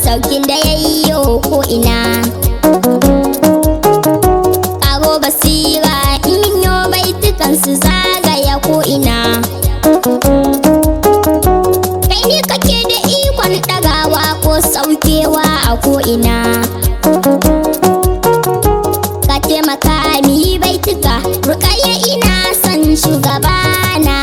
saukin da yayyo ko ina ƙaro basira in yo baitukan su zagaya ko ina kai ne kake da ikon ɗagawa ko saukewa a ko ina ka taimaka mi baituka Rukayya ina son shugabana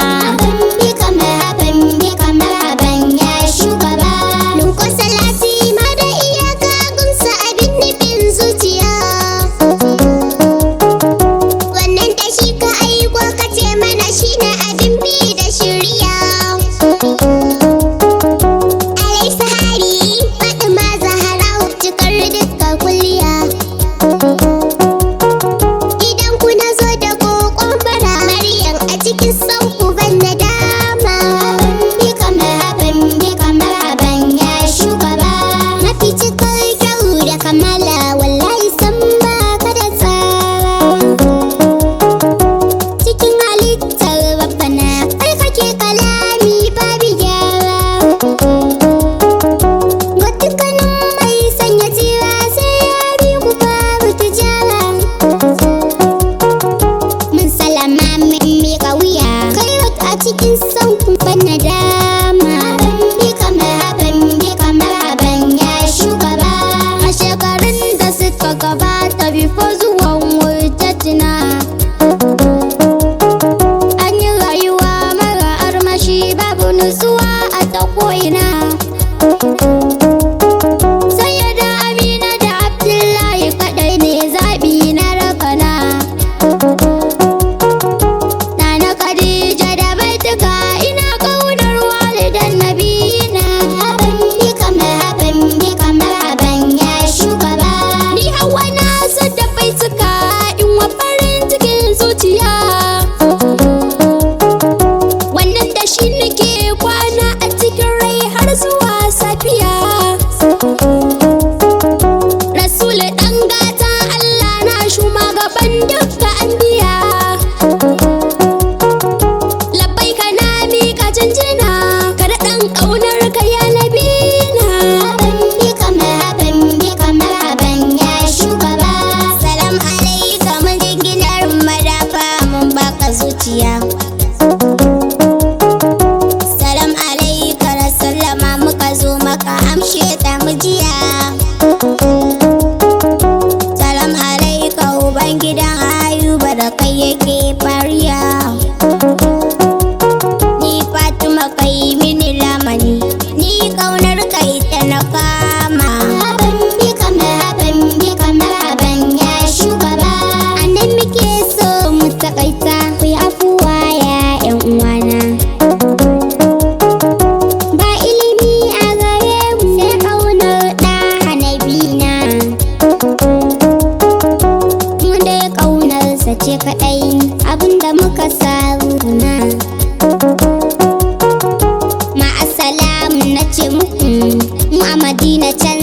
Salam alaika Rasulullah muka zo maka amshe ta mujiya. Salam alaika ubangidan Ayuba da kai yake fariya. Ni Fatima kai mini lamani, ni kaunar kai ta na kama. Marhaban ya shugaba. Anan muke so mu takaita. Ce kaɗai abinda muka saruna ma'asalamu na ce muku mu a Madina can